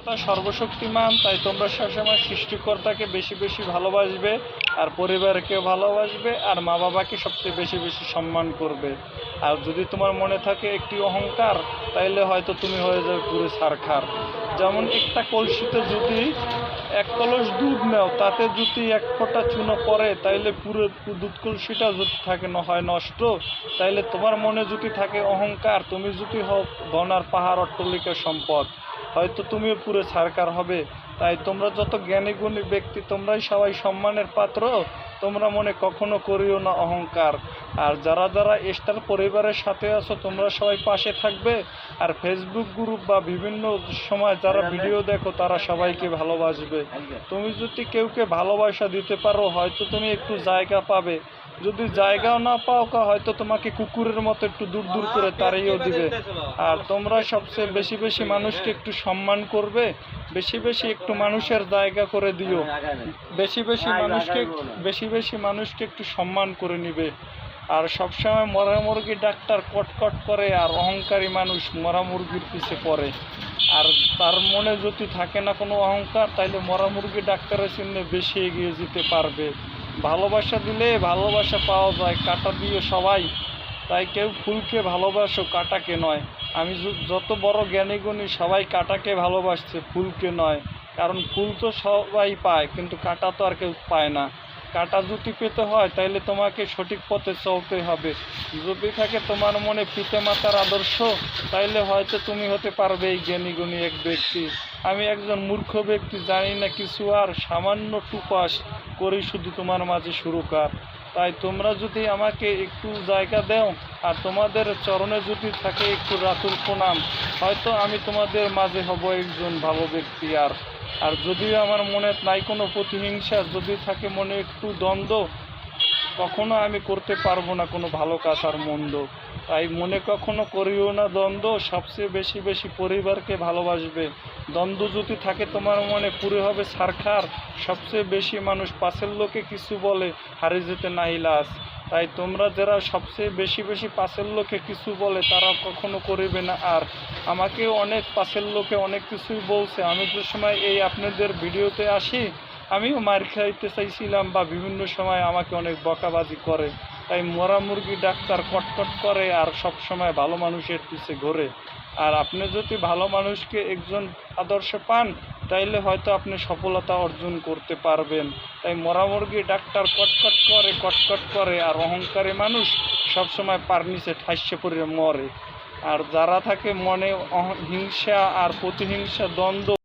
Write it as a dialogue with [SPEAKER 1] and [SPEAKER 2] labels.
[SPEAKER 1] সৃষ্টিকর্তা সর্বশক্তিমান, তাই তোমরা সবসময় সৃষ্টিকর্তাকে বেশি বেশি ভালোবাসবে, আর পরিবারকেও ভালোবাসবে, আর মা বাবাকে সবচেয়ে বেশি বেশি সম্মান করবে। আর যদি তোমার মনে থাকে একটি অহংকার, তাইলে হয়তো তুমি হয়ে যাবে পুরো ছারখার। যেমন একটা কলসিতে যদি 1 কলস দুধ নাও, তাতে যদি 1 ফোঁটা চুনো পড়ে, তাইলে পুরো দুধ কলসিটা যদি থাকে হয় নষ্ট। তাইলে তোমার মনে যদি থাকে অহংকার, তুমি যদি হও ধনার পাহাড় অট্টালিকা সম্পদ, হয়তো তুমিও পুরো ছারখার হবে। তাই তোমরা যত জ্ঞানী গুণী ব্যক্তি, তোমরাই সবাই সম্মানের পাত্র। তোমরা মনে কখনো করিও না অহংকার। আর যারা যারা স্টার পরিবারের সাথে আছো, তোমরা সবাই পাশে থাকবে। আর ফেসবুক গ্রুপ বা বিভিন্ন সময় যারা ভিডিও দেখো, তারা সবাইকে ভালোবাসবে। তুমি যদি কেউকে ভালোবাসা দিতে পারো, হয়তো তুমি একটু জায়গা পাবে। যদি জায়গাও না পাও, হয়তো তোমাকে কুকুরের মতো একটু দূর দূর করে তাড়িয়েও দিবে। আর তোমরা সবচেয়ে বেশি বেশি মানুষকে একটু সম্মান করবে, বেশি বেশি একটু মানুষের জায়গা করে দিও, বেশি বেশি মানুষকে একটু সম্মান করে নিবে। আর সবসময় মরা মুরগি ডাক্তার কটকট করে, আর অহংকারী মানুষ মরা মুরগির পিছে পড়ে। আর তার মনে যদি থাকে না কোনো অহংকার, তাইলে মরা মুরগি ডাক্তারের চিহ্নে বেশি এগিয়ে যেতে পারবে। ভালোবাসা দিলে ভালোবাসা পাওয়া যায়, কাঁটা দিয়ে সবাই। তাই কেউ ফুলকে ভালোবাসো, কাঁটাকে নয়। আমি যত বড় জ্ঞানীগুণী, সবাই কাঁটাকে ভালোবাসছে, ফুলকে নয়। কারণ ফুল তো সবাই পায়, কিন্তু কাঁটা তো আর কেউ পায় না। কাঁটা যদি পেতে হয়, তাইলে তোমাকে সঠিক পথে চলতে হবে। যদি থাকে তোমার মনে পিতামাতার আদর্শ, তাইলে হয়তো তুমি হতে পারবে এই জ্ঞানীগুণী এক ব্যক্তি। আমি একজন মূর্খ ব্যক্তি, জানি না কিছু, আর সামান্য টুপাস করি শুধু তোমার মাঝে সুরকার। তাই তোমরা যদি আমাকে একটু জায়গা দাও, আর তোমাদের চরণে যদি থাকে একটু রাতুল প্রণাম, হয়তো আমি তোমাদের মাঝে হব একজন ভালো ব্যক্তি। আর যদিও আমার মনে নাই কোনো প্রতিহিংসা, যদি থাকে মনে একটু দ্বন্দ্ব, কখনো আমি করতে পারবো না কোনো ভালো কাজ আর মন্দ। তাই মনে কখনো করিও না দ্বন্দ্ব, সবচেয়ে বেশি বেশি পরিবারকে ভালোবাসবে। দ্বন্দ্ব যদি থাকে তোমার মনে, পুরো হবে ছারখার। সবচেয়ে বেশি মানুষ পাশের লোকে কিছু বলে, হারিয়ে যেতে নাই লাজ। তাই তোমরা যারা সবচেয়ে বেশি বেশি পাশের লোকে কিছু বলে, তারা কখনো করিবে না। আর আমাকেও অনেক পাশের লোকে অনেক কিছুই বলছে। আমি যে সময় এই আপনাদের ভিডিওতে আসি, আমিও মার খাইতে চাইছিলাম, বা বিভিন্ন সময় আমাকে অনেক বকাবাজি করে। তাই মরা মুরগি ডাক্তার কটকট করে, আর সব সময় ভালো মানুষের পিছে ঘোরে। আর আপনি যদি ভালো মানুষকে একজন আদর্শ পান, তাইলে হয়তো আপনি সফলতা অর্জন করতে পারবেন। তাই মরা মুরগি ডাক্তার কটকট করে, আর অহংকারী মানুষ সবসময় পার নিচে ঠাইসে পড়ে মরে। আর যারা থাকে মনে হিংসা আর প্রতিহিংসা, দ্বন্দ্ব,